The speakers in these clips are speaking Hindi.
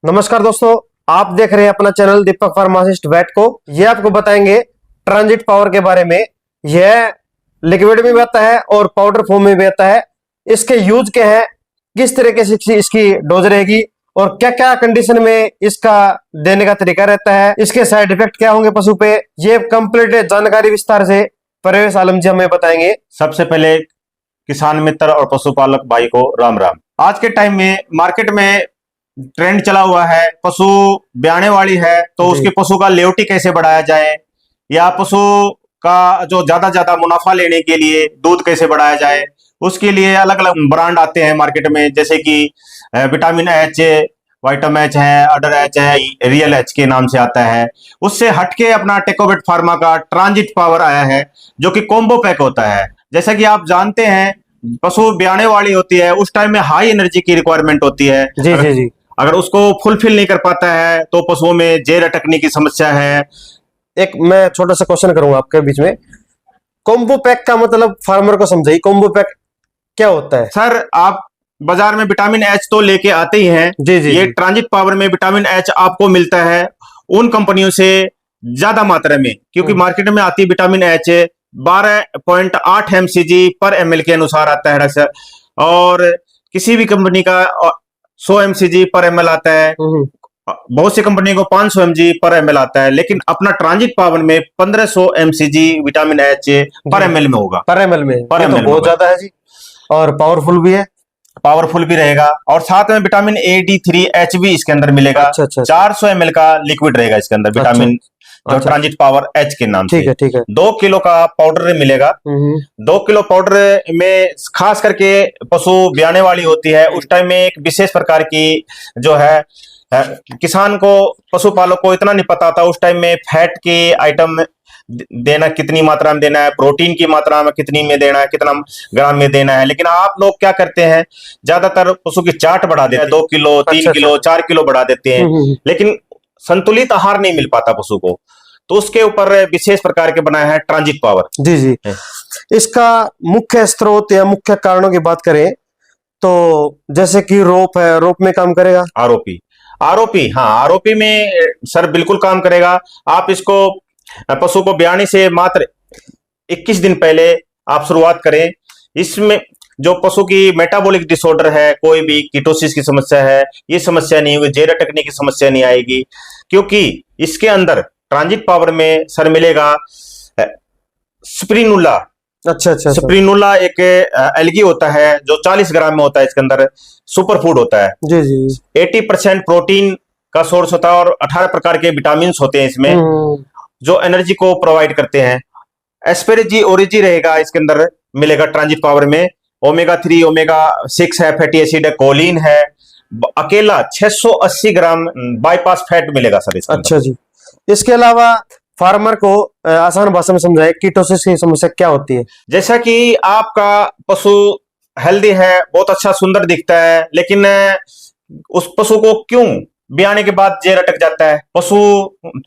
नमस्कार दोस्तों, आप देख रहे हैं अपना चैनल दीपक फार्मासिस्ट वेट को। ये आपको बताएंगे ट्रांजिट पावर के बारे में। यह लिक्विड में भी आता है और पाउडर फॉर्म में भी आता है। इसके यूज क्या है, किस तरीके से इसकी डोज रहेगी और क्या क्या कंडीशन में इसका देने का तरीका रहता है, इसके साइड इफेक्ट क्या होंगे पशु पे, ये कंप्लीट जानकारी विस्तार से परवेश आलम जी हमें बताएंगे। सबसे पहले किसान मित्र और पशुपालक भाई को राम राम। आज के टाइम में मार्केट में ट्रेंड चला हुआ है, पशु ब्याने वाली है तो उसके पशु का लेवटी कैसे बढ़ाया जाए, या पशु का जो ज्यादा मुनाफा लेने के लिए दूध कैसे बढ़ाया जाए, उसके लिए अलग अलग ब्रांड आते हैं मार्केट में, जैसे कि विटामिन एच, वाइटम एच है, अडर एच है, रियल एच के नाम से आता है। उससे हटके अपना टेकोवेट फार्मा का ट्रांजिट पावर आया है, जो कि कॉम्बो पैक होता है। जैसा कि आप जानते हैं, पशु ब्याने वाली होती है, उस टाइम में हाई एनर्जी की रिक्वायरमेंट होती है। जी। अगर उसको फुलफिल नहीं कर पाता है तो पशुओं में जेर अटकने की समस्या है। एक मैं छोटा सा क्वेश्चन करूंगा आपके बीच में। कॉम्बो पैक का मतलब फार्मर को समझाइए, कॉम्बो पैक क्या होता है? सर, आप बाजार में विटामिन एच तो लेके आते ही हैं। जी। ये ट्रांजिट पावर में विटामिन एच आपको मिलता है उन कंपनियों से ज्यादा मात्रा में, क्योंकि मार्केट में आती है विटामिन एच 12.8 mcg पर ml के अनुसार आता है सर, और किसी भी कंपनी का 100 mcg पर ml आता है, बहुत सी कंपनी को 500 mg पर ml आता है, लेकिन अपना ट्रांजिट पावर में 1500 mcg विटामिन एच पर ml में होगा। पर एमएल में पर तो ml बहुत ज्यादा है जी, और पावरफुल भी है। पावरफुल भी रहेगा, और साथ में विटामिन AD3H भी इसके अंदर मिलेगा। अच्छा। 400 ml का लिक्विड रहेगा इसके अंदर विटामिन, जो ट्रांजिट पावर एच के नाम से। ठीक है। 2 किलो का पाउडर मिलेगा। 2 किलो पाउडर में खास करके पशु ब्याने वाली होती है, उस टाइम में एक विशेष प्रकार की जो है, किसान को, पशुपालक को इतना नहीं पता था उस टाइम में फैट के आइटम देना, कितनी मात्रा में देना है, प्रोटीन की मात्रा में कितनी में देना है, कितना ग्राम में देना है। लेकिन आप लोग क्या करते हैं, ज्यादातर पशु की चाट बढ़ा देते हैं, 2 किलो 3 किलो 4 किलो बढ़ा देते हैं, लेकिन संतुलित आहार नहीं मिल पाता पशु को। तो उसके ऊपर विशेष प्रकार के बनाया है ट्रांजिट पावर। जी। इसका मुख्य स्रोत या मुख्य कारणों की बात करें तो जैसे कि रोप है, रोप में काम करेगा। आरओपी हाँ, आरओपी में सर बिल्कुल काम करेगा। आप इसको पशु को ब्याने से मात्र 21 दिन पहले आप शुरुआत करें। इसमें जो पशु की मेटाबॉलिक डिसऑर्डर है, कोई भी कीटोसिस की समस्या है, ये समस्या नहीं होगी, जेर अटकने की समस्या नहीं आएगी, क्योंकि इसके अंदर ट्रांजिट पावर में सर मिलेगा स्प्रिनुला। अच्छा। स्प्रिनुला एक एल्गी होता है जो 40 ग्राम में होता है, इसके अंदर सुपर फूड होता है। जी। 80% प्रोटीन का सोर्स होता है और 18 प्रकार के विटामिन होते हैं इसमें, जो एनर्जी को प्रोवाइड करते हैं। एस्पेरेजी ओरिजी रहेगा इसके अंदर, मिलेगा ट्रांजिट पावर में। ओमेगा 3 ओमेगा 6 है, फैटी एसिड है, कोलिन है। अकेला 680 ग्राम बाईपास फैट मिलेगा सर इसके अंदर। अच्छा जी। इसके अलावा फार्मर को आसान भाषा में समझाए, कीटोसिस की समस्या क्या होती है? जैसा कि आपका पशु हेल्दी है, बहुत अच्छा सुंदर दिखता है, लेकिन उस पशु को क्यों ब्याने के बाद जेर अटक जाता है, पशु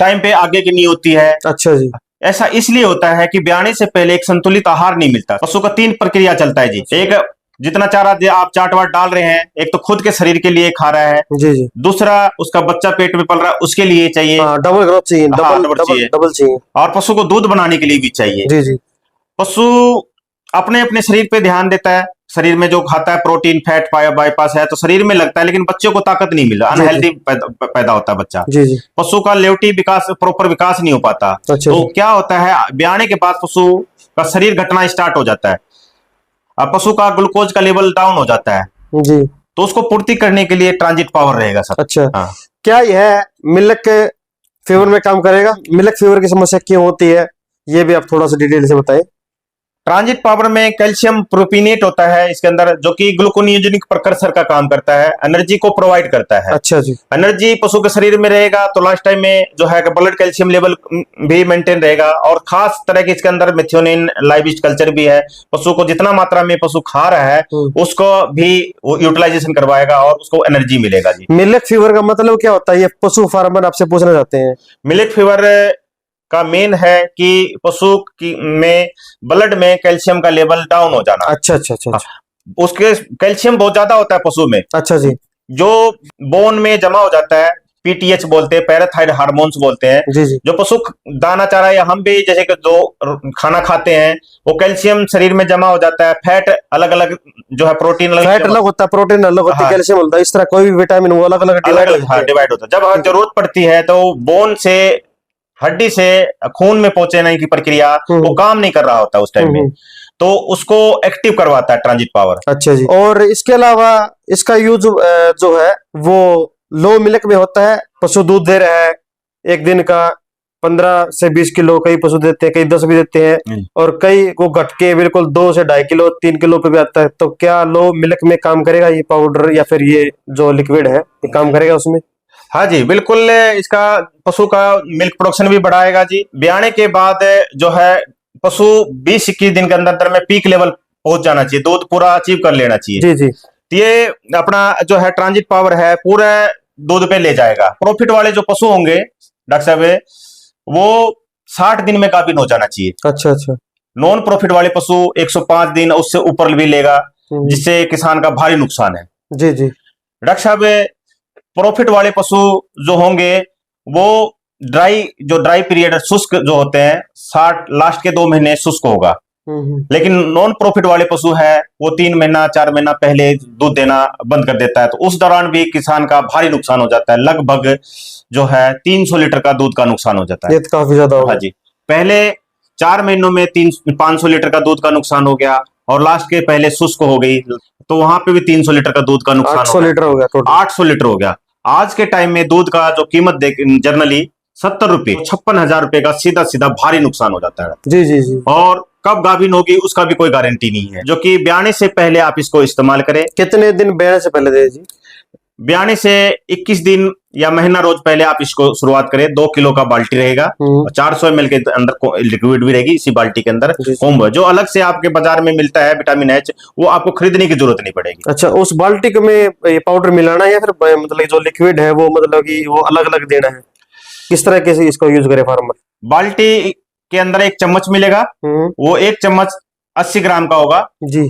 टाइम पे आगे की नहीं होती है? अच्छा जी। ऐसा इसलिए होता है कि ब्याने से पहले एक संतुलित आहार नहीं मिलता। पशु का 3 प्रक्रिया चलता है जी। एक, जितना चारा आप चाट वाट डाल रहे हैं, एक तो खुद के शरीर के लिए खा रहा है। जी। दूसरा, उसका बच्चा पेट में पल रहा है, उसके लिए चाहिए। डबल ग्रोथ चाहिए, डबल चाहिए, और पशु को दूध बनाने के लिए भी चाहिए। जी। पशु अपने अपने शरीर पे ध्यान देता है, शरीर में जो खाता है प्रोटीन फैट बाईपास है तो शरीर में लगता है, लेकिन बच्चों को ताकत नहीं मिला, अनहेल्दी पैदा होता है बच्चा। जी। पशु का लेवटी विकास, प्रॉपर विकास नहीं हो पाता। तो क्या होता है, ब्याने के बाद पशु का शरीर घटना स्टार्ट हो जाता है, पशु का ग्लूकोज का लेवल डाउन हो जाता है। जी। तो उसको पूर्ति करने के लिए ट्रांजिट पावर रहेगा सर। अच्छा। हाँ। क्या यह मिल्क फीवर में काम करेगा? मिल्क फीवर की समस्या क्यों होती है, ये भी आप थोड़ा सा डिटेल से बताएं। ट्रांजिट पावर में कैल्शियम प्रोपिनेट होता है इसके अंदर, जो कि ग्लूकोनियोजेनिक प्रकर्सर का काम करता है, एनर्जी को प्रोवाइड करता है। अच्छा जी। एनर्जी पशु के शरीर में रहेगा तो लास्ट टाइम में जो है ब्लड कैल्शियम लेवल भी मेंटेन रहेगा, और खास तरह के इसके अंदर मेथियोनिन लाइविज कल्चर भी है। पशु को जितना मात्रा में पशु खा रहा है उसको भी यूटिलाइजेशन करवाएगा और उसको एनर्जी मिलेगा जी। मिल्क फीवर का मतलब क्या होता है, ये पशु फार्मर आपसे पूछना चाहते हैं। मिल्क फीवर का मेन है कि पशु की में ब्लड में कैल्शियम का लेवल डाउन हो जाना। अच्छा। उसके कैल्शियम बहुत ज्यादा होता है पशु में। अच्छा जी। जो बोन में जमा हो जाता है, पीटीएच बोलते हैं, पैराथाइड हार्मोन्स बोलते हैं, जी जी जो पशु दाना चारा या हम भी जैसे कि जो खाना खाते हैं, वो कैल्शियम शरीर में जमा हो जाता है, फैट अलग अलग जो है, प्रोटीन अलग फैट अलग होता है, प्रोटीन अलग होता है, हाँ, कैल्शियम होता है, इस तरह कोई भी विटामिन वो अलग अलग अलग डिवाइड अलग होते हैं। डिवाइड होता है। जब जरूरत पड़ती है तो बोन से, हड्डी से खून में पहुंचने की प्रक्रिया वो काम नहीं कर रहा होता उस टाइम में, तो उसको एक्टिव करवाता है ट्रांजिट पावर। अच्छा जी। और इसके अलावा इसका यूज जो है वो लो मिल्क में होता है, पशु दूध दे रहा है एक दिन का 15 से 20 किलो, कई पशु देते हैं, कई 10 भी देते हैं, और कई को घट के बिल्कुल 2 से 2.5 किलो 3 किलो पे भी आता है। तो क्या लो मिल्क में काम करेगा ये पाउडर या फिर ये जो लिक्विड है ये काम करेगा उसमें? हाँ जी, बिल्कुल, इसका पशु का मिल्क प्रोडक्शन भी बढ़ाएगा जी। ब्याने के बाद जो है पशु 20-21 दिन के अंदर अंदर में पीक लेवल पहुंच जाना चाहिए, दूध पूरा अचीव कर लेना चाहिए। जी जी। तो ये अपना जो है ट्रांजिट पावर है पूरे दूध पे ले जाएगा। प्रॉफिट वाले जो पशु होंगे डॉक्टर साहब, वो 60 दिन में गाभिन हो जाना चाहिए। अच्छा अच्छा। नॉन प्रॉफिट वाले पशु 105 दिन उससे ऊपर भी लेगा, जिससे किसान का भारी नुकसान है। जी जी। डॉक्टर साहब, प्रॉफिट वाले पशु जो होंगे वो ड्राई पीरियड, शुष्क जो होते हैं, 60 लास्ट के 2 महीने शुष्क होगा। लेकिन नॉन प्रॉफिट वाले पशु है वो 3 महीना 4 महीना पहले दूध देना बंद कर देता है, तो उस दौरान भी किसान का भारी नुकसान हो जाता है। लगभग जो है 300 लीटर का दूध का नुकसान हो जाता है। ये तो काफी ज्यादा होगा। हाँ जी, पहले 4 महीनों में 500 लीटर का दूध का नुकसान हो गया, और लास्ट के पहले शुष्क हो गई तो वहां पे भी 300 लीटर का दूध का नुकसान 800 लीटर हो गया टोटल। 800 लीटर हो गया। आज के टाइम में दूध का जो कीमत जनरली 70 रुपए, 56,000 रुपए का सीधा सीधा भारी नुकसान हो जाता है। जी जी जी। और कब गाभिन होगी उसका भी कोई गारंटी नहीं है, जो कि ब्याने से पहले आप इसको इस्तेमाल करें। कितने दिन ब्याने से पहले दे जी? ब्याने से 21 दिन या महीना रोज पहले आप इसको शुरुआत करें। 2 किलो का बाल्टी रहेगा, 400 ml के अंदर लिक्विड भी रहेगी इसी बाल्टी के अंदर। कोम्ब जो अलग से आपके बाजार में मिलता है विटामिन एच, वो आपको खरीदने की जरूरत नहीं पड़ेगी। अच्छा, उस बाल्टी में ये पाउडर मिलाना है या फिर मतलब जो लिक्विड है वो मतलब कि वो अलग अलग देना है? किस तरह के से इसको यूज करे फार्मर? बाल्टी के अंदर 1 चम्मच मिलेगा, वो 1 चम्मच 80 ग्राम का होगा जी।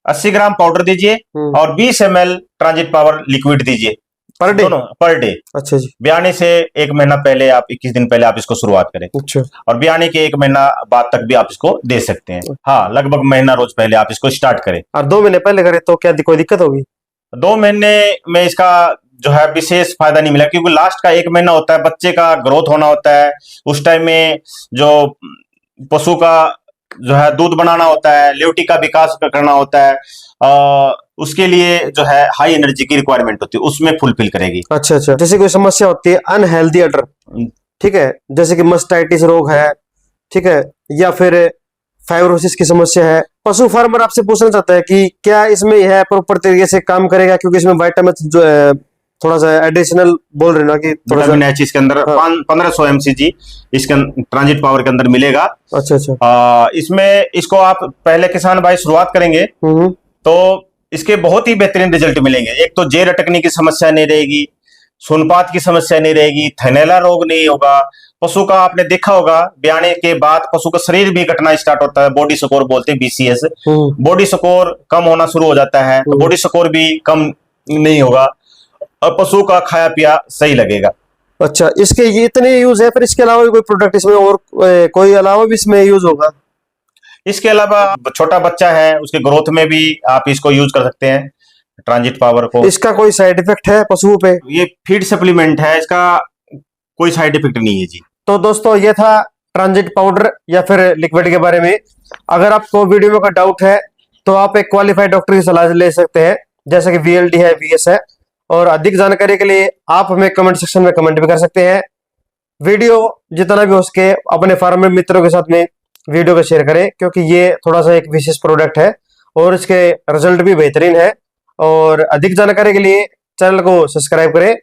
80 ग्राम पाउडर दीजिए और 20 ml ट्रांजिट पावर लिक्विड दीजिए पर डे? Per day. अच्छा जी। ब्याने से 1 महीना पहले, आप 21 दिन पहले आप इसको शुरुआत करें। अच्छा। और ब्याने के 1 महीना बाद तक भी आप इसको दे सकते हैं। हाँ, लगभग महीना रोज पहले आप इसको स्टार्ट करें। और 2 महीने पहले करें तो क्या कोई दिक्कत होगी? 2 महीने में इसका जो है विशेष फायदा नहीं मिला, क्योंकि लास्ट का 1 महीना होता है बच्चे का ग्रोथ होना होता है। उस टाइम में जो पशु का जो है दूध बनाना होता है, लेवटी का विकास करना होता है, उसके लिए जो है हाई एनर्जी की रिक्वायरमेंट होती है, उसमें फुलफिल करेगी। अच्छा अच्छा। जैसे कोई समस्या होती है अनहेल्दी अडर, ठीक है, जैसे कि मस्टाइटिस रोग है, ठीक है, या फिर फाइब्रोसिस की समस्या है, पशु फार्मर आपसे पूछना चाहता है कि क्या इसमें यह प्रॉपर तरीके से काम करेगा? क्योंकि इसमें विटामिन जो है थोड़ा सा एडिशनल बोल रहे ना कि थोड़ा सा एच इसके अंदर 1500 mcg इसके ट्रांजिट पावर के अंदर मिलेगा। अच्छा अच्छा। इसमें इसको आप पहले किसान भाई शुरुआत करेंगे तो इसके बहुत ही बेहतरीन रिजल्ट मिलेंगे। एक तो जेर अटकने की समस्या नहीं रहेगी, सुनपात की समस्या नहीं रहेगी, थैलेला रोग नहीं होगा। पशु का आपने देखा होगा ब्याने के बाद पशु का शरीर भी घटना स्टार्ट होता है, बॉडी स्कोर बोलते हैं BCS, बॉडी स्कोर कम होना शुरू हो जाता है, तो बॉडी स्कोर भी कम नहीं होगा और पशु का खाया पिया सही लगेगा। अच्छा, इसके ये इतने यूज है, फिर इसके अलावा भी कोई प्रोडक्ट इसमें और कोई अलावा भी इसमें यूज होगा? इसके अलावा छोटा बच्चा है उसके ग्रोथ में भी आप इसको यूज कर सकते हैं ट्रांजिट पावर को। इसका कोई साइड इफेक्ट है पशुओं पे? ये फीड सप्लीमेंट है, इसका कोई साइड इफेक्ट नहीं है जी। तो दोस्तों ये था ट्रांजिट पाउडर या फिर लिक्विड के बारे में। अगर आपको वीडियो में कोई डाउट है तो आप एक क्वालिफाइड डॉक्टर की सलाह ले सकते हैं, जैसे कि VLD है, VS है। और अधिक जानकारी के लिए आप हमें कमेंट सेक्शन में कमेंट भी कर सकते हैं। वीडियो जितना भी हो सके अपने फार्मर मित्रों के साथ में वीडियो को शेयर करें, क्योंकि ये थोड़ा सा एक विशेष प्रोडक्ट है और इसके रिजल्ट भी बेहतरीन है। और अधिक जानकारी के लिए चैनल को सब्सक्राइब करें